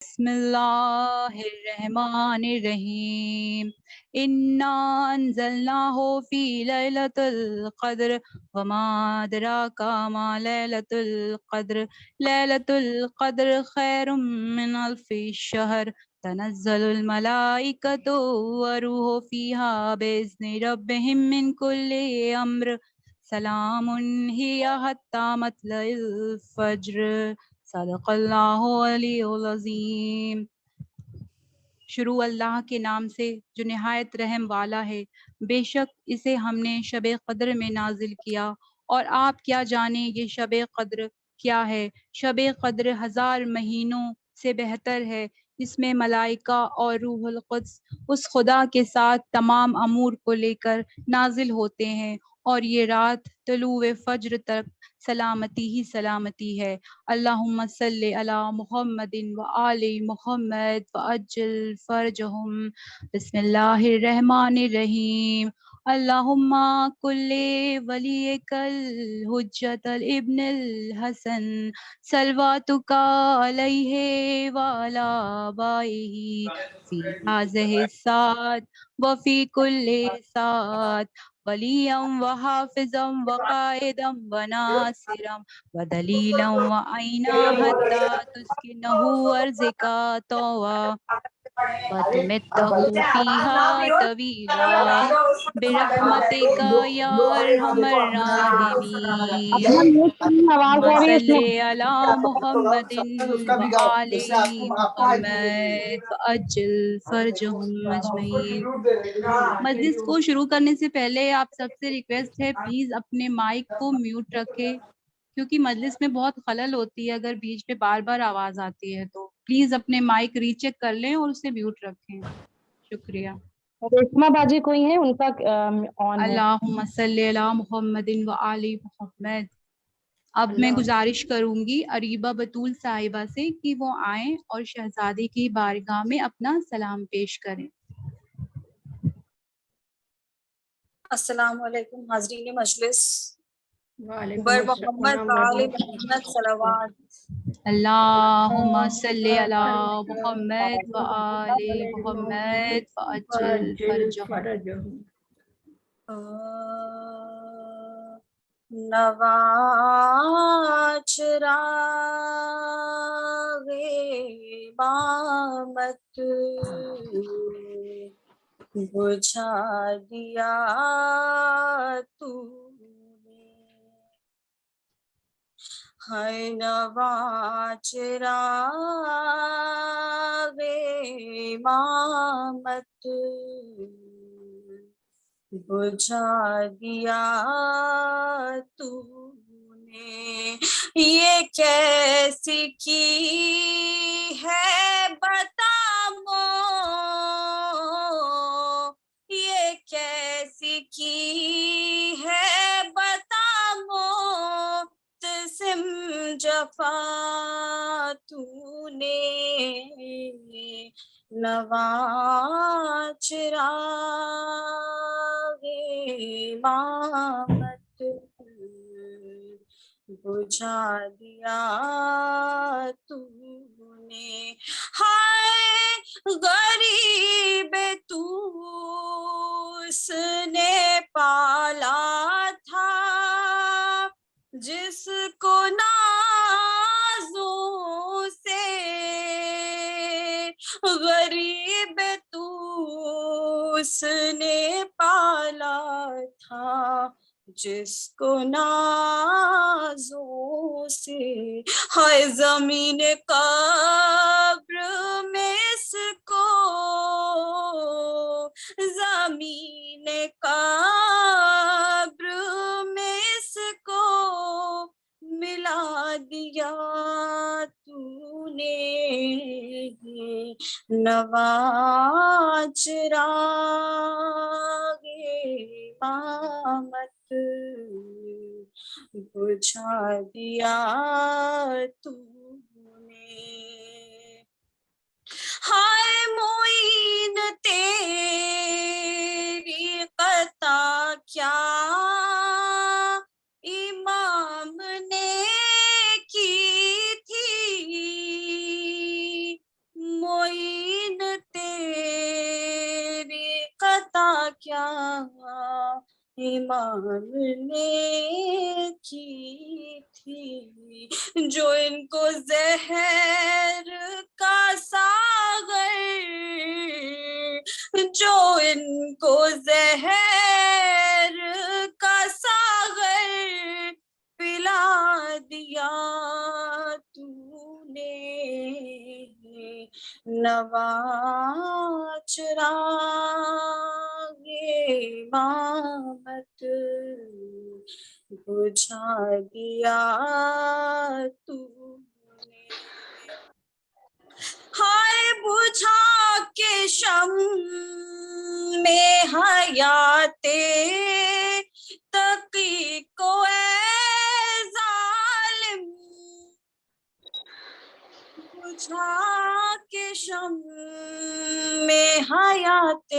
بسم اللہ الرحمن الرحیم انا انزلناہ فی لیلۃ القدر وما ادراک ما لیلۃ القدر لیلۃ القدر خیر من الف شہر تنزل الملائکۃ والروح فیہا باذن ربہم من کل امر سلام ہی حتی مطلع الفجر صدق اللہ علیہ العظیم۔ شروع اللہ کے نام سے جو نہایت رحم والا ہے۔ بے شک اسے ہم نے شب قدر میں نازل کیا، اور آپ کیا جانیں یہ شب قدر کیا ہے۔ شب قدر 1000 مہینوں سے بہتر ہے، جس میں ملائکہ اور روح القدس اس خدا کے ساتھ تمام امور کو لے کر نازل ہوتے ہیں، اور یہ رات طلوع فجر تک سلامتی ہی سلامتی ہے۔ اللہم صلی علی محمد و آل محمد وعجل فرجہم۔ بسم اللہ الرحمن الرحیم۔ اللہم کل ولیک الحجۃ ابن الحسن صلواتک علیہ وعلی آبائہ فی ہذہ الساعۃ وفی کل ساعۃ ولیا وحافظا وقائدا وناصرا ودلیلا وعینا حتی تسکنہ ارضک طوعا وتمتہ فیہا طویلا برحمتک یا ارحم الراحمین۔ اللہم صلی علی محمد وآل محمد وعجل فرجہم اجمعین۔ مجلس کو شروع کرنے سے پہلے آپ سب سے ریکویسٹ ہے پلیز اپنے مائک کو میوٹ رکھے، کیونکہ مجلس میں بہت خلل ہوتی ہے اگر بیچ میں بار بار آواز آتی ہے، تو پلیز اپنے مائک ری چیک کر لیں اور اسے میوٹ رکھیں۔ شکریہ۔ ریشما باجی کوئی ہیں ان کا آن ہے؟ اللہم صلی علی محمد و آل محمد۔ اب میں گزارش کروں گی اریبہ بطول صاحبہ سے کہ وہ آئیں اور شہزادے کی بارگاہ میں اپنا سلام پیش کریں۔ السلام علیکم حاضرین مجلس، وعلیکم بر السلام محمد وآل محمد صلوات۔ اللہم صلی علی محمد و آل محمد وعجل فرجہم۔ نوا چراغ امامت بجھا دیا تو نے، ہے نوا چراغ امامت بجھا دیا تو نے، یہ کیسی کی ہے بتا مو، یہ کیسی کی ہے بتا مو، تسم جفا تو نے، نوا چراغ امامت بجھا دیا تو نے، ہائے غریب تو اس نے پالا تھا، جس کو نازوں سے، غریب تو اس نے پالا تھا، جس کو نازوں سے، ہائے زمین قبر میں اس کو، زمین قبر میں اس کو ملا دیا تو نے، نوا چراغ امامت بجھا دیا تو نے، ہائے معین تیری قطع کیا امام نے کی تھی، کیا امام نے کی تھی، جو ان کو زہر کا ساغر، جو ان کو زہر کا ساغر پلا دیا تو نے، نوا چراغ امامت بجھا دیا تو نے، ہائے بجھا کے شمع میں حیات تقی کو اے ظالم، بجھا کے شمع میں حیات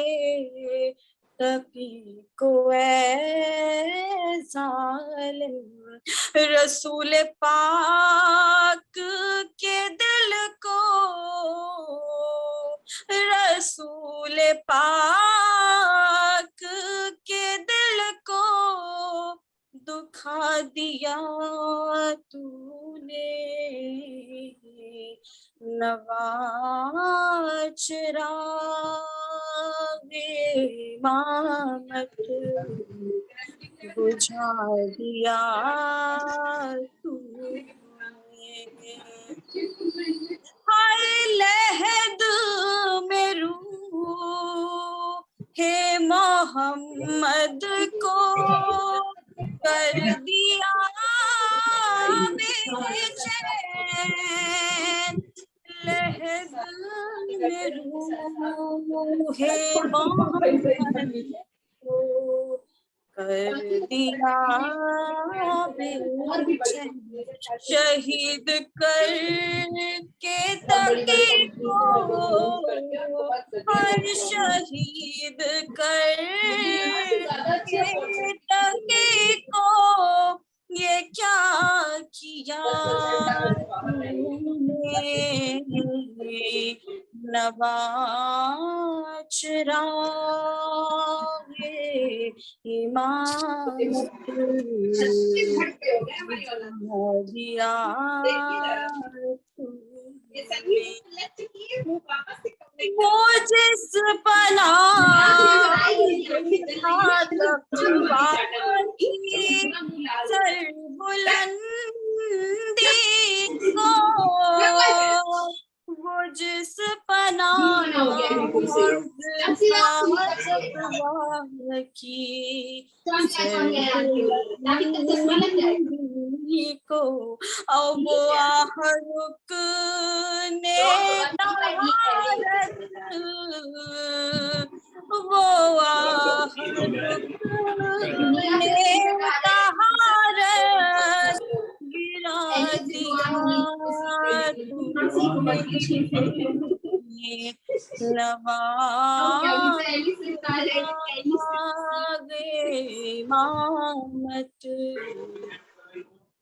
تقی کو اے ظالم، رسول پاک کے دل کو، رسول پاک کے دل کو دکھا دیا تو نے، نوا چراغ امامت بجھا دیا تو نے، ہائے لحد میں روح محمد کو کر دیا بے چین، لحد میں روح محمد کو کر دیا بے چین، شہید کر کے تقی کو، ہر شہید کر کے تقی کو یہ کیا کیا تو نے، نوا چراغ امامت بجھا دیا تو نے، وہ جس پناہ تھا تقویٰ کی سر بلندی کو، وہ جس پناہ تھا تقویٰ کی سر بلندی کو، اب وہ رک نے طہارت، وہ رک نے طہارت گرا دیا تو نے، نوا امامت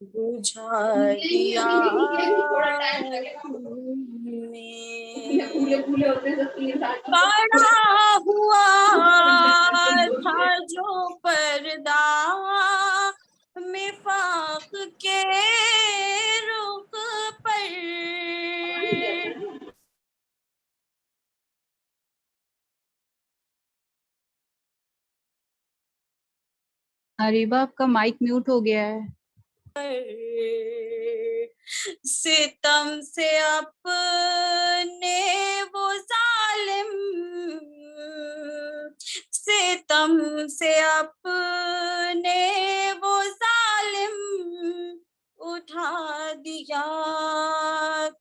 بجھا دیا تو نے، پڑا ہوا تھا جو پردہ مفاق کے رخ پر، حریبہ آپ کا مائک میوٹ ہو گیا ہے. ستم سے اپنے وہ ظالم، ستم سے اپنے وہ ظالم اٹھا دیا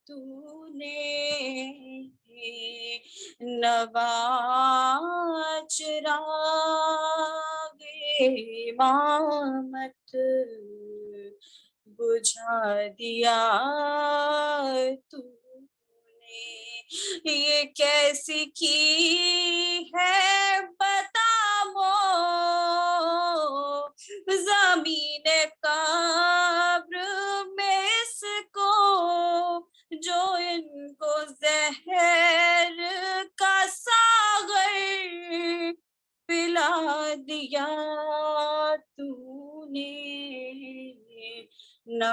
تو نے، نوا چراغ امامت بجھا دیا تو نے، یہ کیسی کی ہے بتا وہ زمین قبر میں اس کو، جو ان کو زہر کا ساغر پلا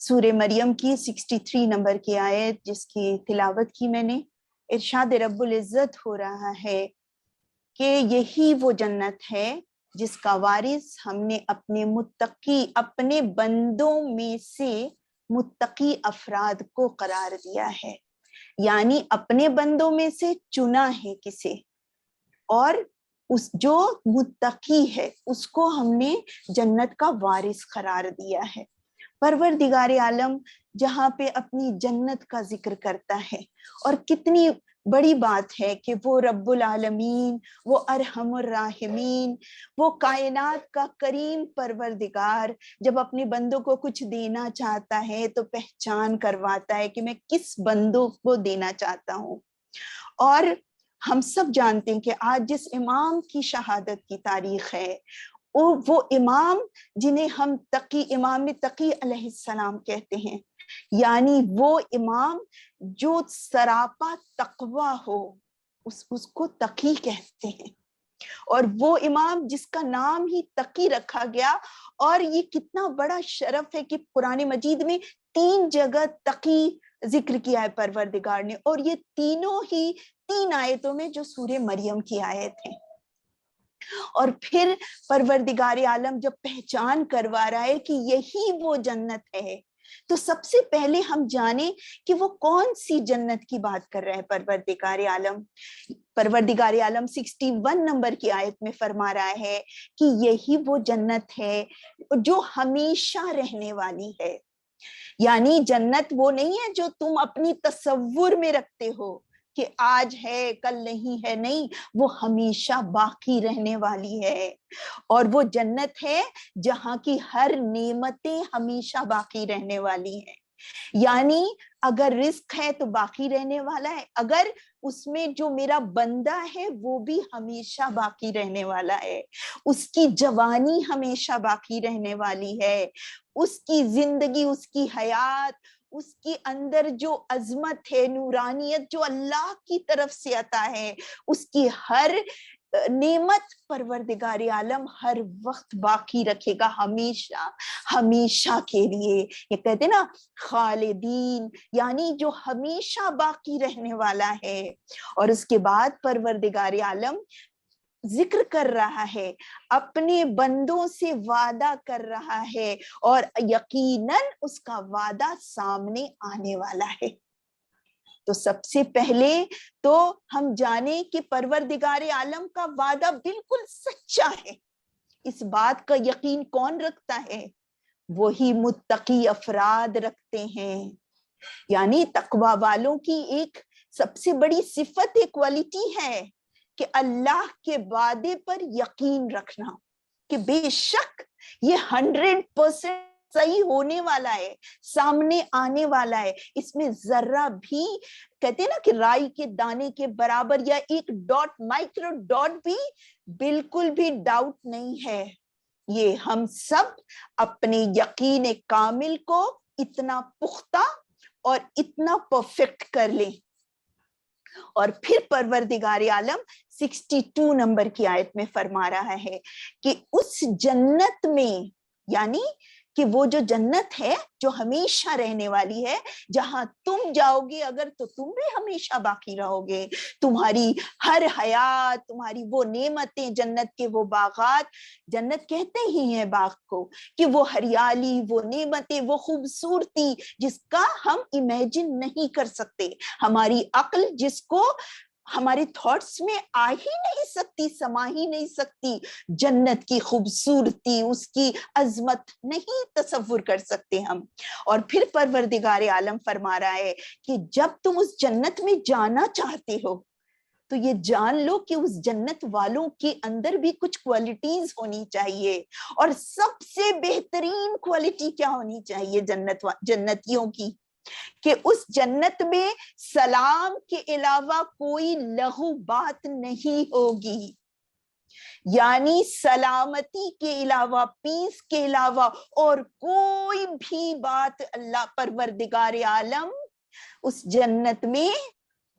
سورہ مریم کی 63 نمبر کی آیت جس کی تلاوت کی میں نے، ارشاد رب العزت ہو رہا ہے کہ یہی وہ جنت ہے جس کا وارث ہم نے اپنے بندوں میں سے متقی افراد کو قرار دیا ہے، یعنی اپنے بندوں میں سے چنا ہے کسے، اور اس جو متقی ہے اس کو ہم نے جنت کا وارث قرار دیا ہے۔ پروردگار عالم جہاں پہ اپنی جنت کا ذکر کرتا ہے، اور کتنی بڑی بات ہے کہ وہ رب العالمین، وہ ارحم الراحمین، وہ کائنات کا کریم پروردگار جب اپنے بندوں کو کچھ دینا چاہتا ہے تو پہچان کرواتا ہے کہ میں کس بندوں کو دینا چاہتا ہوں۔ اور ہم سب جانتے ہیں کہ آج جس امام کی شہادت کی تاریخ ہے، وہ امام جنہیں ہم امام تقی علیہ السلام کہتے ہیں، یعنی وہ امام جو سراپا تقوی ہو اس کو تقی کہتے ہیں، اور وہ امام جس کا نام ہی تقی رکھا گیا۔ اور یہ کتنا بڑا شرف ہے کہ قرآن مجید میں 3 جگہ تقی ذکر کیا ہے پروردگار نے، اور یہ تینوں ہی 3 آیتوں میں جو سورہ مریم کی آیت ہے۔ اور پھر پروردگار عالم جب پہچان کروا رہا ہے کہ یہی وہ جنت ہے، تو سب سے پہلے ہم جانیں کہ وہ کون سی جنت کی بات کر رہا ہے پروردگار عالم۔ پروردگار عالم 61 نمبر کی آیت میں فرما رہا ہے کہ یہی وہ جنت ہے جو ہمیشہ رہنے والی ہے، یعنی جنت وہ نہیں ہے جو تم اپنی تصور میں رکھتے ہو کہ آج ہے کل نہیں ہے، نہیں، وہ ہمیشہ باقی رہنے والی ہے۔ اور وہ جنت ہے جہاں کی ہر نعمتیں ہمیشہ باقی رہنے والی ہیں، یعنی اگر رزق ہے تو باقی رہنے والا ہے، اگر اس میں جو میرا بندہ ہے وہ بھی ہمیشہ باقی رہنے والا ہے، اس کی جوانی ہمیشہ باقی رہنے والی ہے، اس کی زندگی، اس کی حیات، اس کے اندر جو عظمت ہے، نورانیت جو اللہ کی طرف سے عطا ہے، اس کی ہر نعمت پروردگار عالم ہر وقت باقی رکھے گا، ہمیشہ ہمیشہ کے لیے۔ یہ کہتے ہیں نا خالدین، یعنی جو ہمیشہ باقی رہنے والا ہے۔ اور اس کے بعد پروردگار عالم ذکر کر رہا ہے، اپنے بندوں سے وعدہ کر رہا ہے، اور یقیناً اس کا وعدہ سامنے آنے والا ہے۔ تو سب سے پہلے تو ہم جانیں کہ پروردگار عالم کا وعدہ بالکل سچا ہے۔ اس بات کا یقین کون رکھتا ہے؟ وہی متقی افراد رکھتے ہیں، یعنی تقوی والوں کی ایک سب سے بڑی صفت، ایک کوالٹی ہے کہ اللہ کے وعدے پر یقین رکھنا کہ بے شک یہ 100% صحیح ہونے والا ہے، سامنے آنے والا ہے، اس میں ذرہ بھی، کہتے ہیں نا کہ رائی کے دانے کے برابر یا ایک ڈاٹ، مائکرو ڈاٹ بھی بالکل بھی ڈاؤٹ نہیں ہے۔ یہ ہم سب اپنے یقین کامل کو اتنا پختہ اور اتنا پرفیکٹ کر لیں۔ اور پھر پروردگار عالم 62 نمبر کی آیت میں فرما رہا ہے کہ اس جنت میں، یعنی کہ وہ جو جنت ہے جو ہمیشہ رہنے والی ہے، جہاں تم جاؤ گے اگر تو تم بھی ہمیشہ باقی رہو گے، تمہاری ہر حیات، تمہاری وہ نعمتیں، جنت کے وہ باغات، جنت کہتے ہی ہیں باغ کو، کہ وہ ہریالی، وہ نعمتیں، وہ خوبصورتی جس کا ہم امیجن نہیں کر سکتے، ہماری عقل جس کو ہمارے تھاٹس میں آ ہی نہیں سکتی، سما ہی نہیں سکتی، جنت کی خوبصورتی، اس کی عظمت نہیں تصور کر سکتے ہم۔ اور پھر پروردگار عالم فرما رہا ہے کہ جب تم اس جنت میں جانا چاہتے ہو تو یہ جان لو کہ اس جنت والوں کے اندر بھی کچھ کوالٹیز ہونی چاہیے، اور سب سے بہترین کوالٹی کیا ہونی چاہیے جنتیوں کی، کہ اس جنت میں سلام کے علاوہ کوئی لغو بات نہیں ہوگی، یعنی سلامتی کے علاوہ، پیس کے علاوہ اور کوئی بھی بات اللہ پروردگار عالم اس جنت میں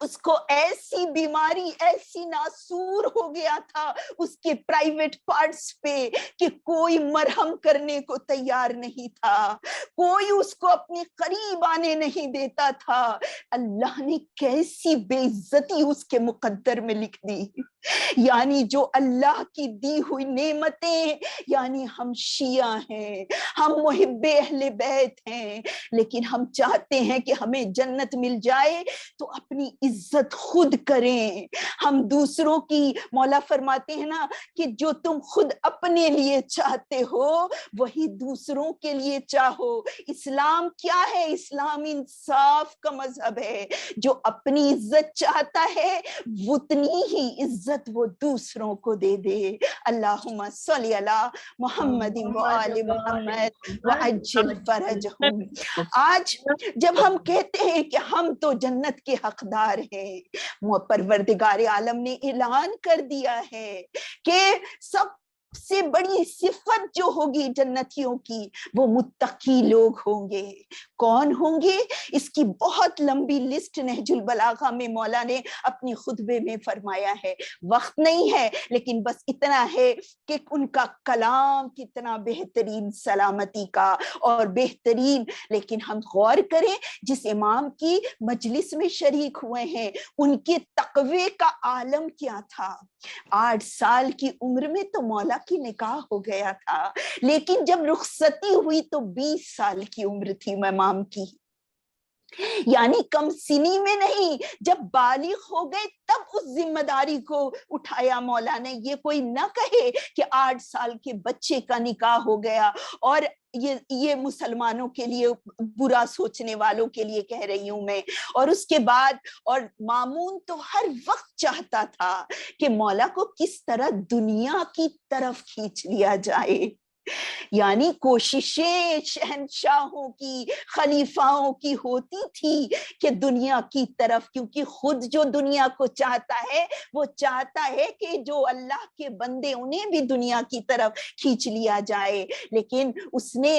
اس کو ایسی بیماری ایسی ناسور ہو گیا تھا اس کے پرائیویٹ پارٹس پہ کہ کوئی مرہم کرنے کو تیار نہیں تھا, کوئی اس کو اپنے قریب آنے نہیں دیتا تھا. اللہ نے کیسی بے عزتی اس کے مقدر میں لکھ دی. یعنی جو اللہ کی دی ہوئی نعمتیں, یعنی ہم شیعہ ہیں, ہم محب اہل بیت ہیں, لیکن ہم چاہتے ہیں کہ ہمیں جنت مل جائے تو اپنی عزت خود کریں. ہم دوسروں کی, مولا فرماتے ہیں نا کہ جو تم خود اپنے لیے چاہتے ہو وہی دوسروں کے لیے چاہو. اسلام کیا ہے؟ اسلام انصاف کا مذہب ہے. جو اپنی عزت چاہتا ہے اتنی ہی عزت وہ دوسروں کو دے دے. اللہم صلی علی محمد و آل محمد وعجل فرجہم. آج جب ہم کہتے ہیں کہ ہم تو جنت کے حقدار ہیں, پروردگار عالم نے اعلان کر دیا ہے کہ سب سے بڑی صفت جو ہوگی جنتیوں کی وہ متقی لوگ ہوں گے. کون ہوں گے؟ اس کی بہت لمبی لسٹ نہج البلاغہ میں مولا نے اپنی خطبے میں فرمایا ہے. وقت نہیں ہے, لیکن بس اتنا ہے کہ ان کا کلام کتنا بہترین سلامتی کا اور بہترین. لیکن ہم غور کریں, جس امام کی مجلس میں شریک ہوئے ہیں ان کے تقوی کا عالم کیا تھا. 8 سال کی عمر میں تو مولا کی نکاح ہو گیا تھا, لیکن جب رخصتی ہوئی تو 20 سال کی عمر تھی امام کی. یعنی کم سنی میں نہیں, جب بالغ ہو گئے تب اس ذمہ داری کو اٹھایا مولا نے. یہ کوئی نہ کہے کہ 8 سال کے بچے کا نکاح ہو گیا, اور یہ مسلمانوں کے لیے, برا سوچنے والوں کے لیے کہہ رہی ہوں میں. اور اس کے بعد, اور مامون تو ہر وقت چاہتا تھا کہ مولا کو کس طرح دنیا کی طرف کھینچ لیا جائے. یعنی کوششیں شہنشاہوں کی, خلیفاؤں کی ہوتی تھی کہ دنیا کی طرف, کیونکہ خود جو دنیا کو چاہتا ہے وہ چاہتا ہے کہ جو اللہ کے بندے انہیں بھی دنیا کی طرف کھینچ لیا جائے. لیکن اس نے,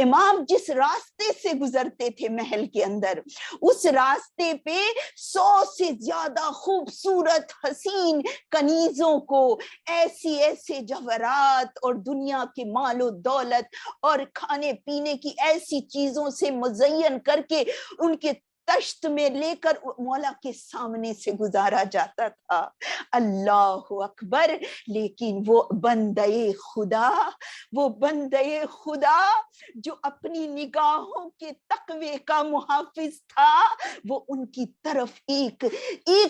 امام جس راستے سے گزرتے تھے محل کے اندر, اس راستے پہ 100 سے زیادہ خوبصورت حسین کنیزوں کو ایسی ایسے جوہرات اور دنیا کے مال و دولت اور کھانے پینے کی ایسی چیزوں سے مزین کر کے ان کے تشت میں لے کر مولا کے سامنے سے گزارا جاتا تھا. اللہ اکبر. لیکن وہ بندے خدا جو اپنی نگاہوں کے تقوی کا محافظ تھا, وہ ان کی طرف ایک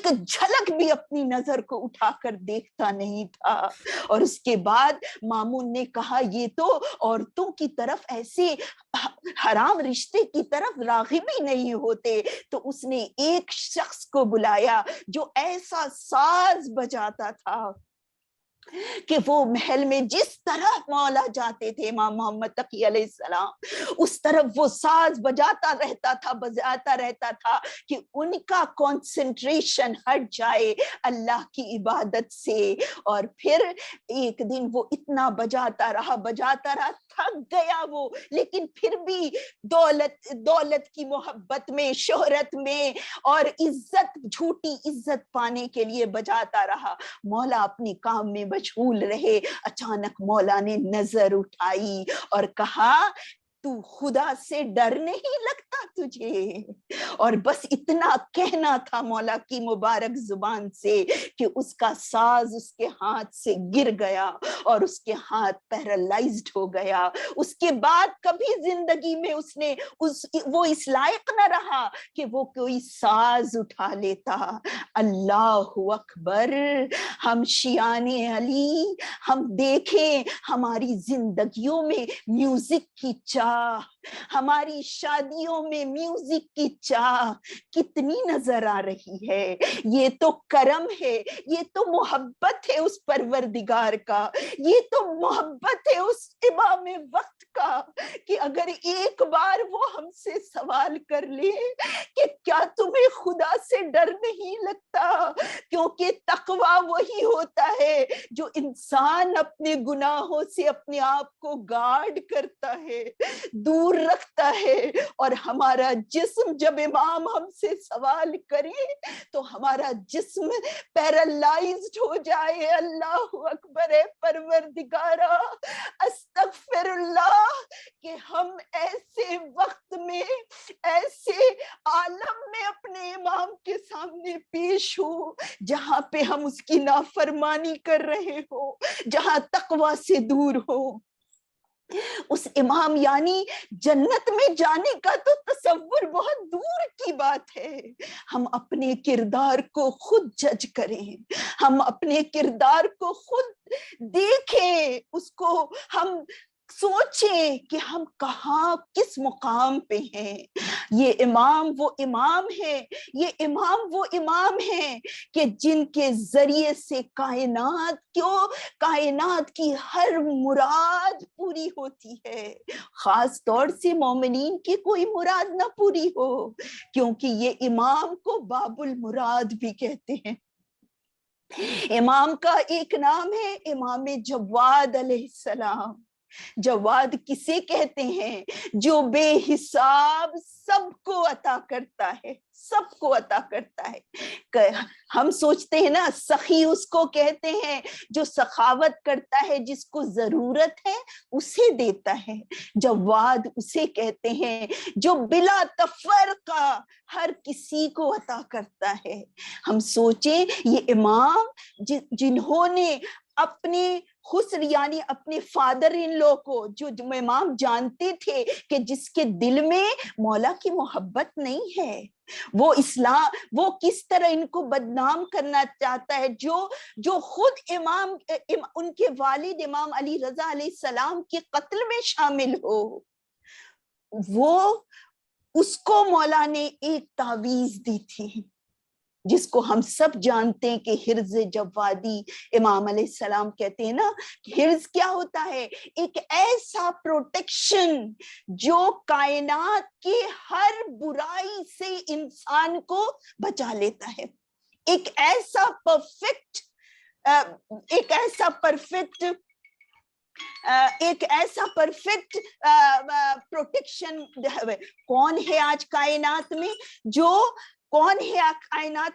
جھلک بھی اپنی نظر کو اٹھا کر دیکھتا نہیں تھا. اور اس کے بعد مامون نے کہا یہ تو عورتوں کی طرف ایسے حرام رشتے کی طرف راغب ہی نہیں ہوتے. تو اس نے ایک شخص کو بلایا جو ایسا ساز بجاتا تھا کہ وہ محل میں جس طرح مولا جاتے تھے امام محمد تقی علیہ السلام, اس طرف وہ ساز بجاتا رہتا تھا کہ ان کا کنسنٹریشن ہٹ جائے اللہ کی عبادت سے. اور پھر ایک دن وہ اتنا بجاتا رہا, تھک گیا وہ, لیکن پھر بھی دولت کی محبت میں, شہرت میں اور عزت, جھوٹی عزت پانے کے لیے بجاتا رہا. مولا اپنے کام میں مشغول رہے. اچانک مولا نے نظر اٹھائی اور کہا تو خدا سے ڈر نہیں لگتا تجھے؟ اور بس اتنا کہنا تھا مولا کی مبارک زبان سے کہ اس کا ساز اس کے ہاتھ سے گر گیا اور اس کے ہاتھ پیرالائزڈ ہو گیا. اس کے بعد کبھی زندگی میں وہ اس لائق نہ رہا کہ وہ کوئی ساز اٹھا لیتا. اللہ اکبر. ہم شیعان علی, ہم دیکھیں ہماری زندگیوں میں میوزک کی چاہ, ہماری شادیوں میں میوزک کی چاہ کتنی نظر آ رہی ہے. یہ تو کرم ہے, یہ تو محبت ہے اس پروردگار کا, یہ تو محبت ہے اس امام وقت کا کہ کہ اگر ایک بار وہ ہم سے سوال کر لے کہ کیا تمہیں خدا سے ڈر نہیں لگتا، کیونکہ تقویٰ وہی ہوتا ہے جو انسان اپنے گناہوں سے اپنے آپ کو گارڈ کرتا ہے، دور رکھتا ہے، اور ہمارا جسم جب امام ہم سے سوال کرے تو ہمارا جسم پیرالائزڈ ہو جائے۔ اللہ اکبر ہے پروردگارا، استغفر اللہ کہ ہم ایسے وقت میں، ایسے عالم میں اپنے امام کے سامنے پیش ہو جہاں پہ ہم اس کی نافرمانی کر رہے ہو، جہاں تقویٰ سے دور ہو۔ اس امام یعنی جنت میں جانے کا تو تصور بہت دور کی بات ہے، ہم اپنے کردار کو خود جج کریں، ہم اپنے کردار کو خود دیکھیں، اس کو ہم سوچیں کہ ہم کہاں کس مقام پہ ہیں۔ یہ امام وہ امام ہے، یہ امام وہ امام ہے کہ جن کے ذریعے سے کائنات کی ہر مراد پوری ہوتی ہے، خاص طور سے مومنین کی کوئی مراد نہ پوری ہو، کیونکہ یہ امام کو باب المراد بھی کہتے ہیں۔ امام کا ایک نام ہے امام جواد علیہ السلام۔ جواد کسے کہتے ہیں؟ جو بے حساب سب کو عطا کرتا ہے، سب کو عطا کرتا ہے۔ ہم سوچتے ہیں نا سخی اس کو کہتے ہیں جو سخاوت کرتا ہے، جس کو ضرورت ہے اسے دیتا ہے۔ جواد اسے کہتے ہیں جو بلا تفرقہ ہر کسی کو عطا کرتا ہے۔ ہم سوچیں یہ امام جنہوں نے اپنے خسر یعنی اپنے فادر ان لو کو، جو امام جانتے تھے کہ جس کے دل میں مولا کی محبت نہیں ہے، وہ اسلام، وہ کس طرح ان کو بدنام کرنا چاہتا ہے، جو خود امام ان کے والد امام علی رضا علیہ السلام کے قتل میں شامل ہو، وہ اس کو مولا نے ایک تعویذ دی تھی جس کو ہم سب جانتے ہیں کہ حرز جوادی امام علیہ السلام کہتے ہیں نا۔ حرز کیا ہوتا ہے؟ ایک ایسا پروٹیکشن جو کائنات کے ہر برائی سے انسان کو بچا لیتا ہے، ایک ایسا پرفیکٹ پروٹیکشن۔ کون ہے آج کائنات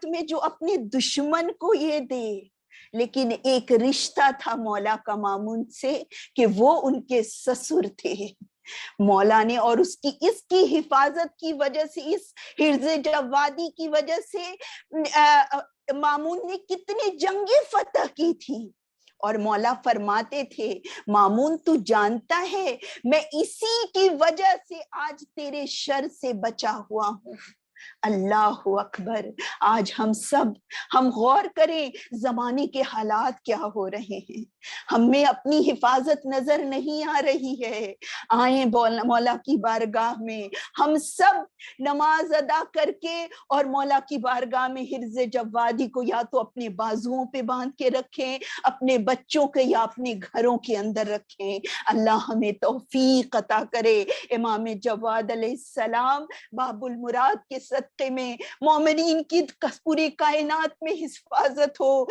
میں جو اپنے دشمن کو یہ دے؟ لیکن ایک رشتہ تھا مولا کا مامون سے کہ وہ ان کے سسر تھے مولا نے، اور اس کی حفاظت کی وجہ سے، اس حرز جوادی کی وجہ سے مامون نے کتنی جنگیں فتح کی تھی۔ اور مولا فرماتے تھے مامون تو جانتا ہے میں اسی کی وجہ سے آج تیرے شر سے بچا ہوا ہوں۔ اللہ اکبر۔ آج ہم غور کریں زمانے کے حالات کیا ہو رہے ہیں، ہمیں اپنی حفاظت نظر نہیں آ رہی ہے۔ آئیں مولا کی بارگاہ میں ہم سب نماز ادا کر کے اور مولا کی بارگاہ میں حرز جوادی کو یا تو اپنے بازوؤں پہ باندھ کے رکھیں، اپنے بچوں کے یا اپنے گھروں کے اندر رکھیں۔ اللہ ہمیں توفیق عطا کرے۔ امام جواد علیہ السلام باب المراد کے صدقے میں مومنین کی پوری کائنات میں حفاظت ہو۔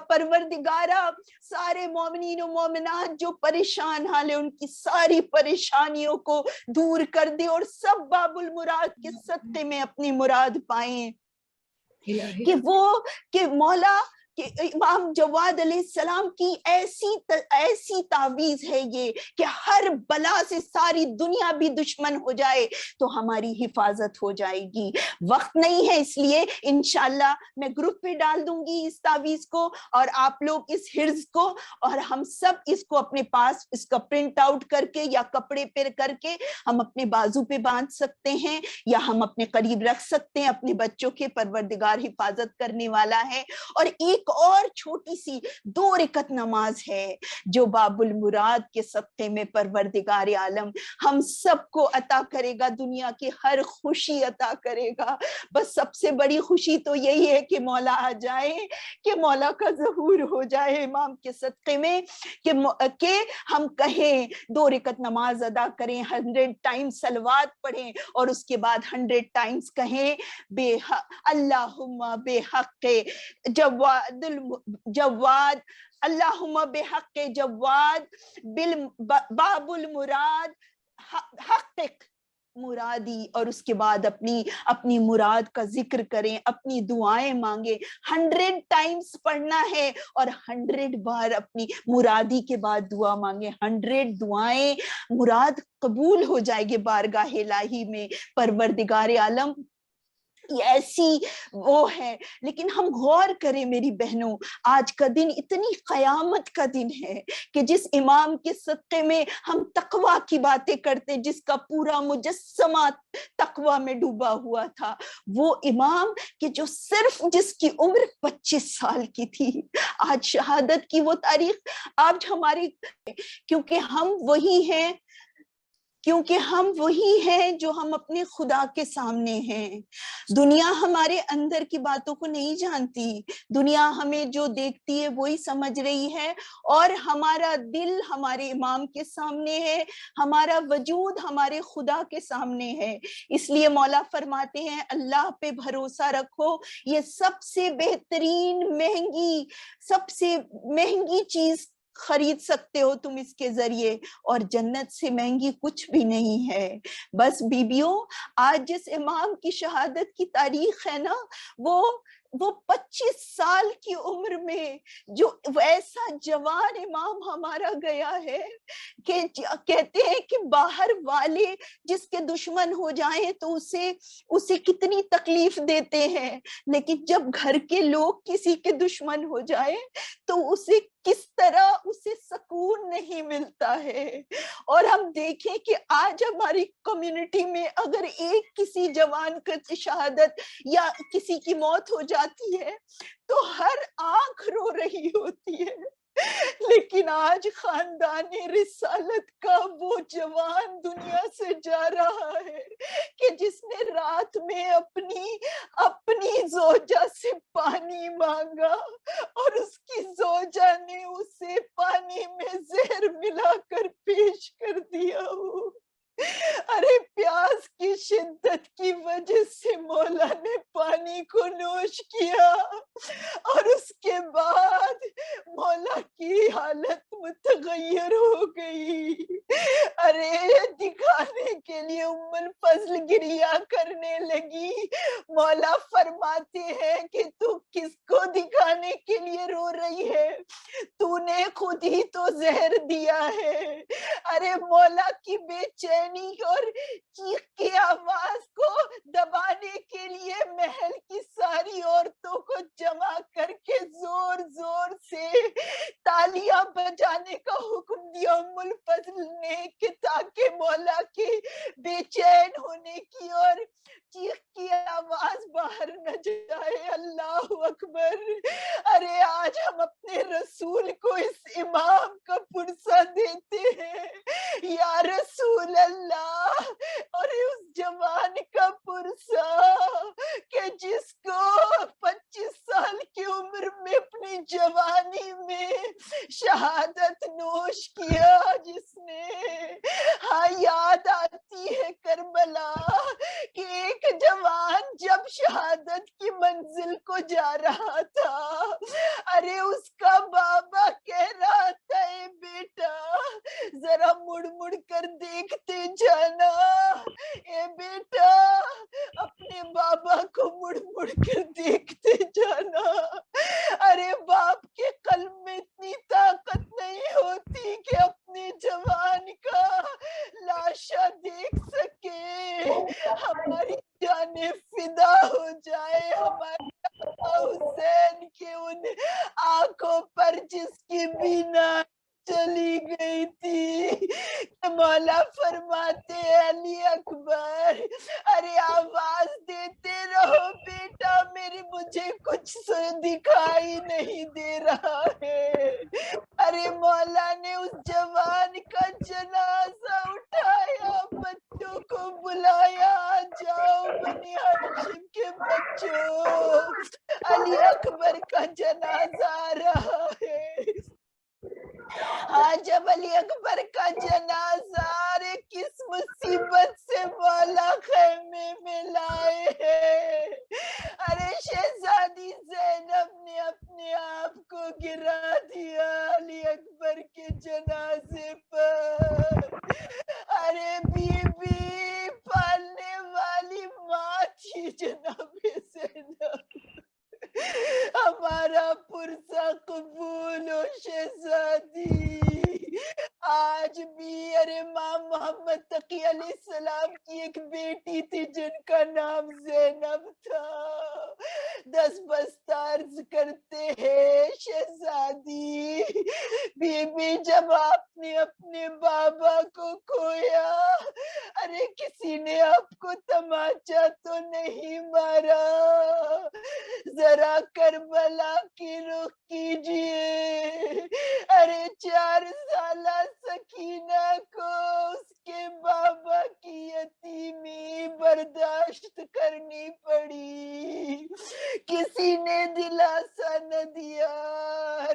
پروردگارا سارے مومنین و مومنات جو پریشان حال ہے ان کی ساری پریشانیوں کو دور کر دے، اور سب باب المراد کے صدقے میں اپنی مراد پائیں، کہ مولا کہ امام جواد علیہ السلام کی ایسی تعویذ ہے یہ کہ ہر بلا سے ساری دنیا بھی دشمن ہو جائے تو ہماری حفاظت ہو جائے گی۔ وقت نہیں ہے اس لیے انشاءاللہ میں گروپ پہ ڈال دوں گی اس تعویذ کو، اور آپ لوگ اس حرز کو، اور ہم سب اس کو اپنے پاس اس کا پرنٹ آؤٹ کر کے یا کپڑے پہ کر کے ہم اپنے بازو پہ باندھ سکتے ہیں، یا ہم اپنے قریب رکھ سکتے ہیں۔ اپنے بچوں کے پروردگار حفاظت کرنے والا ہے۔ اور ایک ایک اور چھوٹی سی 2 رکعت نماز ہے جو باب المراد کے صدقے میں پروردگار عالم ہم سب کو عطا کرے گا، دنیا کی ہر خوشی عطا کرے گا۔ بس سب سے بڑی خوشی تو یہی ہے کہ مولا آ جائے، کہ مولا کا ظہور ہو جائے امام کے صدقے میں، کہ ہم کہیں 2 رکعت نماز ادا کریں، 100 ٹائمز صلوات پڑھیں، اور اس کے بعد 100 ٹائمز کہیں بے اللہم بے حق جواد جواد اللہم بے حق جواد باب المراد حقق مرادی، اور اس کے بعد اپنی مراد کا ذکر کریں، اپنی دعائیں مانگیں۔ 100 ٹائمز پڑھنا ہے اور 100 بار اپنی مرادی کے بعد دعا مانگیں۔ 100 دعائیں مراد قبول ہو جائے گی بارگاہ الہی میں۔ پروردگار عالم ایسی وہ ہے۔ لیکن ہم غور کریں میری بہنوں، آج کا دن اتنی قیامت کا دن ہے کہ جس امام کے صدقے میں ہم تقوی کی باتیں کرتے، جس کا پورا مجسمہ تقوی میں ڈوبا ہوا تھا، وہ امام کہ جو صرف جس کی عمر 25 سال کی تھی، آج شہادت کی وہ تاریخ آج ہماری، کیونکہ ہم وہی ہیں جو ہم اپنے خدا کے سامنے ہیں۔ دنیا ہمارے اندر کی باتوں کو نہیں جانتی، دنیا ہمیں جو دیکھتی ہے وہی سمجھ رہی ہے، اور ہمارا دل ہمارے امام کے سامنے ہے، ہمارا وجود ہمارے خدا کے سامنے ہے۔ اس لیے مولا فرماتے ہیں اللہ پہ بھروسہ رکھو، یہ سب سے بہترین سب سے مہنگی چیز خرید سکتے ہو تم اس کے ذریعے، اور جنت سے مہنگی کچھ بھی نہیں ہے۔ بس بیبیوں، آج جس امام کی شہادت کی تاریخ ہے نا، وہ 25 سال کی عمر میں جو ایسا جوان امام ہمارا گیا ہے کہ کہتے ہیں کہ باہر والے جس کے دشمن ہو جائیں تو اسے کتنی تکلیف دیتے ہیں، لیکن جب گھر کے لوگ کسی کے دشمن ہو جائے تو اسے کس طرح اسے سکون نہیں ملتا ہے۔ اور ہم دیکھیں کہ آج ہماری کمیونٹی میں اگر ایک کسی جوان کا شہادت یا کسی کی موت ہو جاتی ہے تو ہر آنکھ رو رہی ہوتی ہے، لیکن آج خاندان رسالت کا وہ جوان دنیا سے جا رہا ہے کہ جس نے رات میں اپنی زوجہ سے پانی مانگا اور اس کی زوجہ نے اسے پانی میں زہر ملا کر پیش کر دیا ہو۔ ارے پیاس کی شدت کی وجہ سے مولا نے پانی کو نوش کیا اور اس کے بعد مولا کی حالت متغیر ہو گئی۔ ارے دکھانے کے لیے ام الفضل گریا کرنے لگی۔ مولا فرماتے ہیں کہ تو کس کو دکھانے کے لیے رو رہی ہے؟ تو نے خود ہی تو زہر دیا ہے۔ ارے مولا کی بے چینی اور چیخ کی آواز کو دبانے کے لیے محل کی ساری عورتوں کو جمع کر کے زور زور سے تالیاں بجانے کا حکم دیا ام الفضل نے کہ تاکہ مولا کے بے چین ہونے کی اور چیخ کی آواز باہر نہ جائے۔ اللہ اکبر۔ ارے آج ہم اپنے رسول کو اس امام کا پرسہ دیتے ہیں، یا رسول اللہ، اور اس جوان کا پرسہ کہ جس کو 25 سال کی عمر میں اپنی جوانی میں شہادت نوش کیا، جس نے ہاں یاد آتی ہے کربلا کہ ایک جوان جب شہادت کی منزل کو جا رہا تھا، ارے اس کا بابا کہہ رہا تھا اے بیٹا ذرا مڑ مڑ کر دیکھتے جانا، اے بیٹا اپنے بابا کو مڑ مڑ کر دیکھتے جانا۔ ارے باپ کے قلب میں اتنی طاقت نہیں ہوتی کہ اپنے جوان کا لاشا دیکھ سکے، ہماری جانیں فدا ہو جائے ہمارے حسین کے ان آنکھوں پر جس کی بینا چلی گئی تھی۔ مولا فرماتے ہیں علی اکبر، ارے آواز دیتے رہو بیٹا میری مجھے کچھ دکھائی نہیں دے رہا ہے. ارے مولا نے اس جوان کا جنازہ اٹھایا, بچوں کو بلایا, جاؤ بنی ہاشم کے بچوں, علی اکبر کا جنازہ آ رہا ہے. ہاں جب علی اکبر کا جنازہ ارے کس مصیبت سے مولا خیمے میں لائے ہیں. ارے شہزادی زینب نے اپنے آپ کو گرا دیا علی اکبر کے جنازے پر. ارے بی بی پالنے والی ماں تھی جناب زینب. ہمارا پرسہ قبول ہو شہزادی. آج بھی ارے ماں محمد تقی علیہ السلام کی ایک بیٹی تھی جن کا نام زینب تھا. 10 بستہ عرض کرتے ہیں شہزادی بی بی جب آپ نے اپنے بابا کو کھویا ارے کسی نے آپ کو تماچا تو نہیں مارا. ذرا کربلا کی رخ کیجیے. ارے 4 سالہ سکینہ کو اس کے بابا کی یتیمی برداشت کرنی پڑی. کسی نے دلاسا نہ دیا.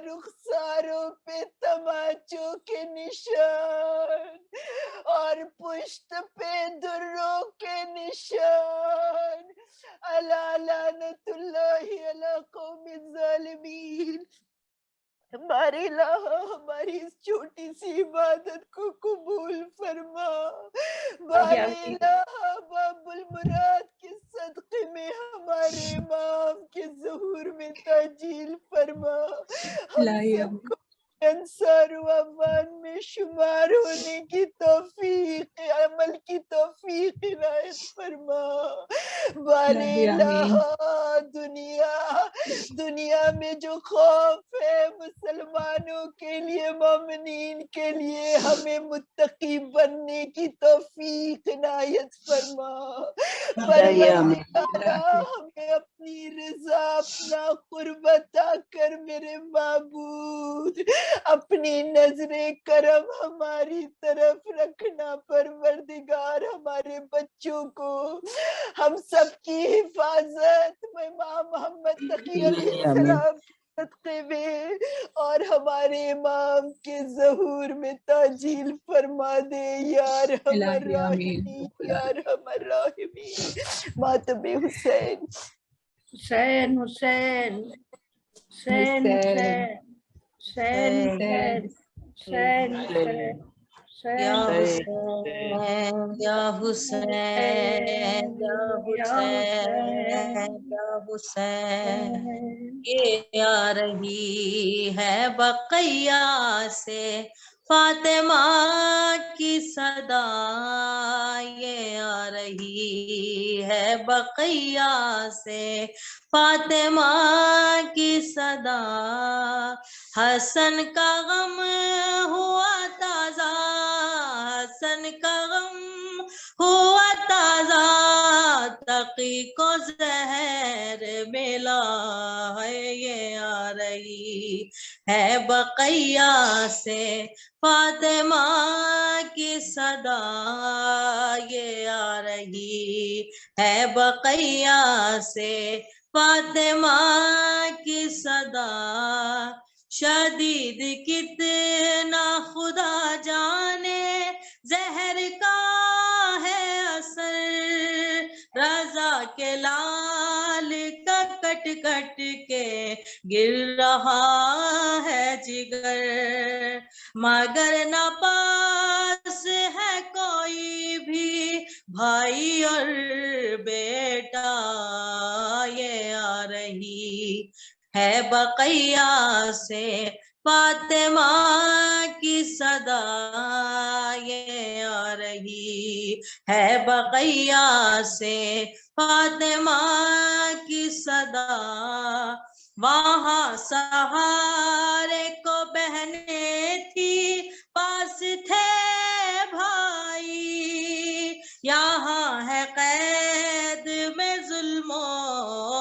رخساروں پہ تماچوں کے نشان اور پشت پہ دروں کے نشان. الا لعنت اللہ علی قوم الظالمین. ہمارے الہ ہماری اس چھوٹی سی عبادت کو قبول فرما. بارے الہ باب المراد کے صدقے میں ہمارے امام کے ظہور میں تاجیل فرما. ہم سب کو انصار و عوان میں شمار ہونے کی توفیق, عمل کی توفیق عنایت فرما. بارے الہ دنیا میں جو خوف ہے مسلمانوں کے لیے, مومنین کے لیے, ہمیں متقی بننے کی توفیق عنایت فرما. پروردگارا ہمیں اپنی رضا اپنا قرب عطا کر میرے معبود. اپنی نظر کرم ہماری طرف رکھنا پروردگار. ہمارے بچوں کو ہم سب کی حفاظت امام محمد تقی علیہ السلام کے صدقے میں اور ہمارے امام کے ظہور میں تاجیل فرما دے یا ارحم الراحمین یا ارحم الراحمین. ماتم حسین حسین حسین حسین حسین حسین حسین حسین یا حسین یا حسین یا حسین یا حسین. یہ آ رہی ہے بقیہ سے فاطمہ کی صدا. یہ آ رہی ہے بقیہ سے فاطمہ کی صدا. حسن کا غم ہوا تازہ, حسن کا غم ہوا تازہ, تقی کو زہر ملا ہے. یہ آ رہی ہے بقیہ سے فاطمہ کی صدا. یہ آ رہی ہے بقیہ سے فاطمہ کی صدا. شدید کتنا خدا جانے زہر کا ہے اثر, رضا کے لال کا کٹ کٹ کے گر رہا ہے جگر. مگر نہ پاس ہے کوئی بھی بھائی اور بیٹا. یہ آ رہی ہے بقیہ سے فاطمہ کی صدا. یہ آ رہی ہے بقیہ سے فاطمہ کی صدا. وہاں سہارے کو بہنیں تھی, پاس تھے بھائی, یہاں ہے قید میں ظلم و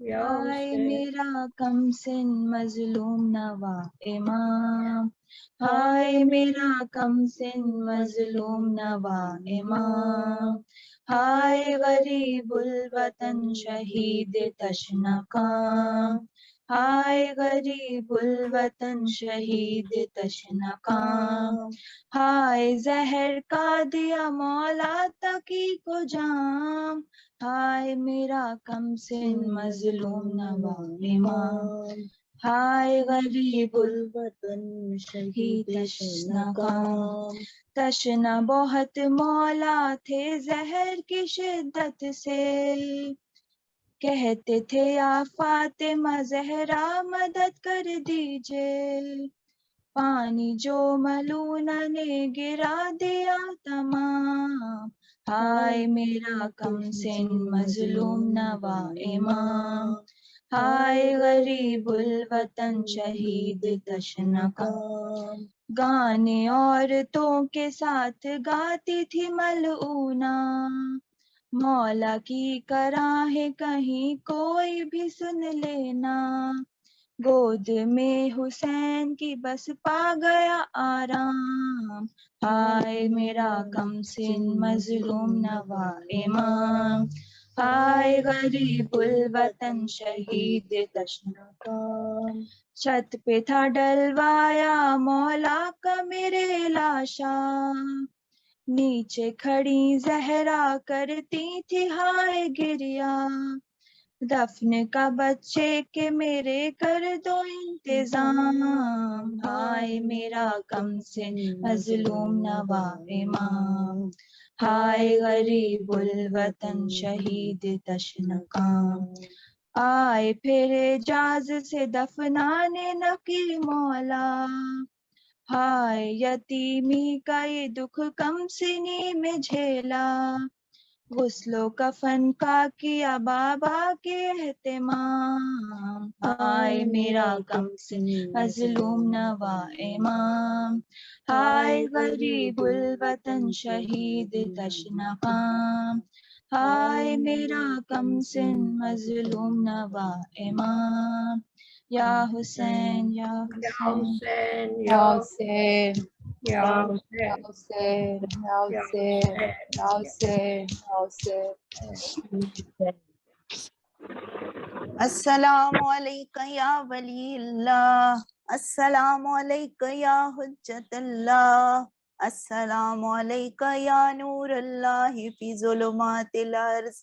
یا ہائے حسین میرا کم سن مظلوم نوا امام، ہائے میرا کم سن مظلوم نوا امام، ہائے غریب الوطن شہید تشنکام، ہائے غریب الوطن شہید تشنکام، ہائے زہر کا دیا مولا تقی کو جام، ہائے میرا کم سن مظلوم نوا امام، ہائے غریب الوطن شہید تشنکام، تشنا بہت مولا تھے زہر کی شدت سے، کہتے تھے یا فاطمہ زہرا مدد کر دیجئے، پانی جو ملونہ نے گرا دیا تمام، ہائے میرا کم سن مظلوم نوا امام، ہائے غریب الوطن شہید تشنکام، گانے عورتوں کے ساتھ گاتی تھی ملعونہ، مولا کی کراہیں کہیں کوئی بھی سن لینا، گود میں حسین کی بس پا گیا آرام، ہائے میرا کم سن مظلوم نوا امام، ہائے غریب الوطن شہید تشنکام، چھت پہ تھا ڈلوایا مولا کا میرے لاشا، نیچے کھڑی زہرا کرتی تھی ہائے گریا، دفن کا بچے کے میرے کر دو انتظام، ہائے میرا کم سن مظلوم نوا امام، ہائے غریب الوطن شہید تشنکام، آئے پھر اعجاز سے دفنانے نقی مولا، ہائے یتیمی کا یہ دکھ کم سنی میں جھیلا، غسل و کفن کا کیا بابا کے اہتمام، ہائے میرا کم سن مظلوم نوا امام، ہائے غریب الوطن شہید تشنکام، ہائے میرا کم سن مظلوم نوا امام، یا حسین یا یا حسین حسین یا حسین، یا یا حسین حسین، یا یا حسین، یا حسین، یا حسین۔ السلام علیکم یا ولی اللہ، السلام علیکم یا حجت اللہ، السلام علیکم یا نور اللہ فی ظلمات الارض،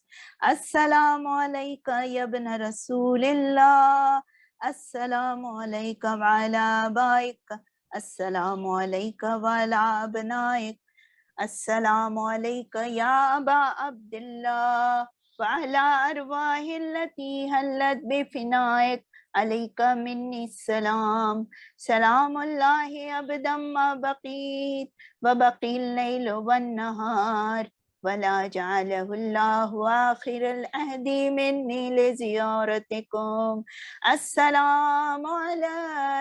السلام علیکم یا ابن رسول اللہ، السلام علیکم وعلی آبائک، السلام علیکم وعلی ابنائک، السلام علیکم یا ابا عبداللہ وعلی ارواح التي حلت بفنائک، علیک منی السلام، سلام اللہ ابدا ما بقیت وبقی اللیل والنہار، ولا جعلہ اللہ آخر العہد منی لزیارتکم، السلام علی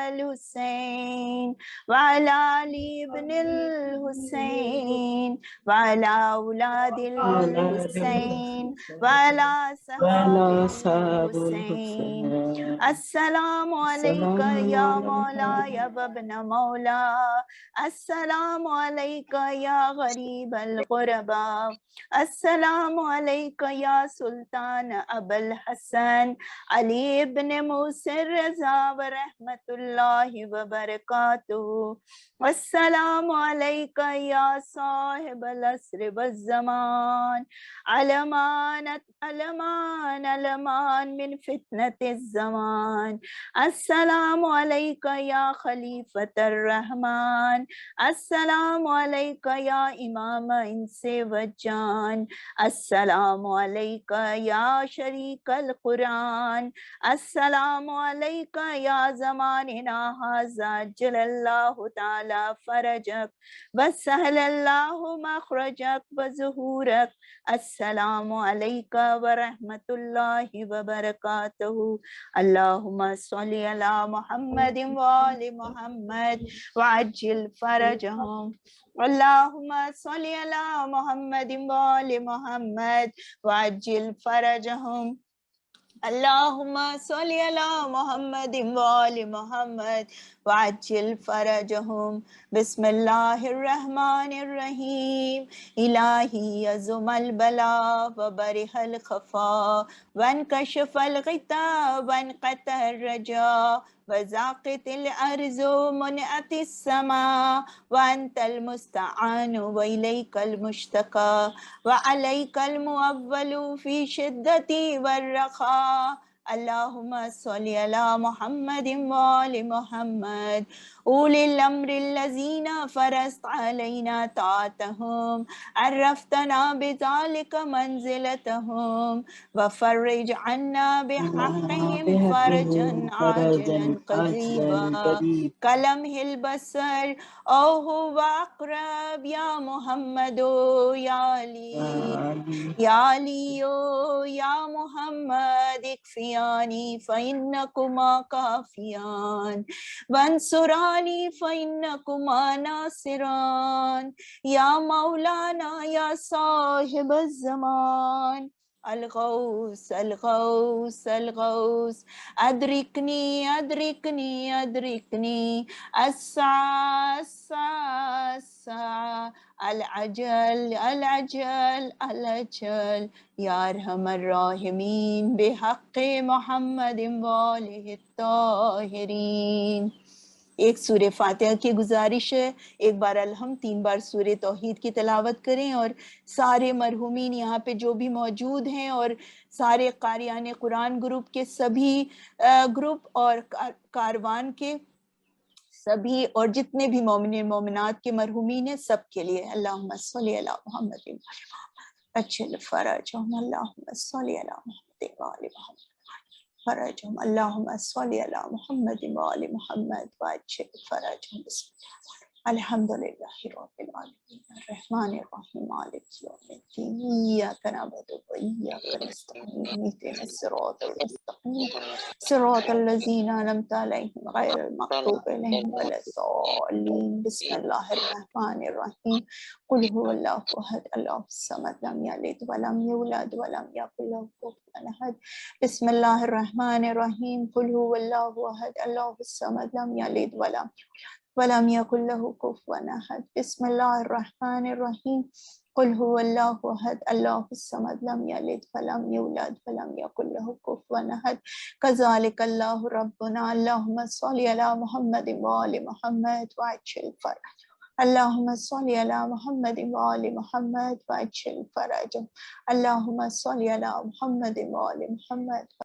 الحسین وعلی علی ابن الحسین وعلی اولاد الحسین وعلی صحاب الحسین، السلام علیکہ یا مولا یا ابن مولا، السلام علیکہ یا غریب الغرباء، السلام علیکہ یا سلطان ابو الحسن علی ابن موسی رضا ورحمۃ اللہ وبرکاتہ، السلام علیکہ یا صاحب العصر والزمان، علمان علمان علمان من فتنة الزمان، السلام علیکہ یا خلیفۃ الرحمن، السلام علیکہ یا امام انس و جان، السلام علیکہ یا شریک القرآن، السلام علیکہ یا زماننا ھذا جل اللہ تعالی فرجک وسہل اللہ مخرجک وظہورک، السلام علیکہ ورحمۃ اللہ وبرکاتہ، اللہم صلی علی محمد وآل محمد وعجل فرجہم، اللہم صلی علی محمد وآل محمد وعجل فرجہم، اللهم صل على محمد وآل محمد وعجل فرجهم. بسم الله الرحمن الرحيم. إلهي يزم البلاء وبرح الخفاء وانكشف الغطاء وانقطع الرجاء وزاقت الأرض منعت السماء وأنت المستعان وإليك المشتكى وعليك المؤول في شدة والرخاء. اللهم صل على محمد وآل محمد أولي الأمر الذين فرضت علينا طاعتهم عرفتنا بذلك منزلتهم وفرج عنا بحقهم فرجا عاجلا قريبا كلمح البصر أو هو أقرب يا محمد يا علي يا علي يا محمد اكفياني فإنكما كافيان وانصراني فإنكما ناصران يا مولانا يا صاحب الزمان. الغوث الغوث الغوث أدركني أدركني أدركني الساعة الساعة الساعة العجل العجل العجل یا ارحم الراحمین بحق محمد وآلہ الطاہرین. ایک سورہ فاتحہ کی گزارش ہے، ایک بار الحمد، 3 بار سورہ توحید کی تلاوت کریں، اور سارے مرحومین یہاں پہ جو بھی موجود ہیں اور سارے قاریان قرآن گروپ کے سبھی گروپ اور کاروان کے سبھی اور جتنے بھی مومنین مومنات کے مرحومین ہیں سب کے لیے اللہم صلی علی محمد اجل فرجہم. اللہم صلی علی محمد وآل محمد فرجہم. اللہم صلی علی محمد وآل محمد واجل فرجہم. بسم اللہ الحمدللہ رب العالمین الرحمن الرحیم مالک یوم الدین ایاک نعبد و ایاک نستعین اہدنا الصراط المستقیم صراط الذین انعمت علیہم غیر المغضوب علیہم ولا الضالین. بسم اللہ الرحمن الرحیم. قل هو اللہ احد اللہ الصمد لم یلد ولم یولد ولم یکن له کفوا احد. بسم اللہ الرحمن الرحیم. قل هو اللہ احد اللہ الصمد لم یلد ولم یکن له کفوا احد. بسم اللہ الرحمن الرحیم. قل هو اللہ احد اللہ الصمد لم یلد ولم یولد ولم یکن له کفوا احد. کذالک اللہ ربنا. اللہم صلی علی محمد وآل محمد وعجل فرجہ. اللہم صلی علی محمد وآل محمد وعجل فرجہ. اللہم صلی علی محمد وآل محمد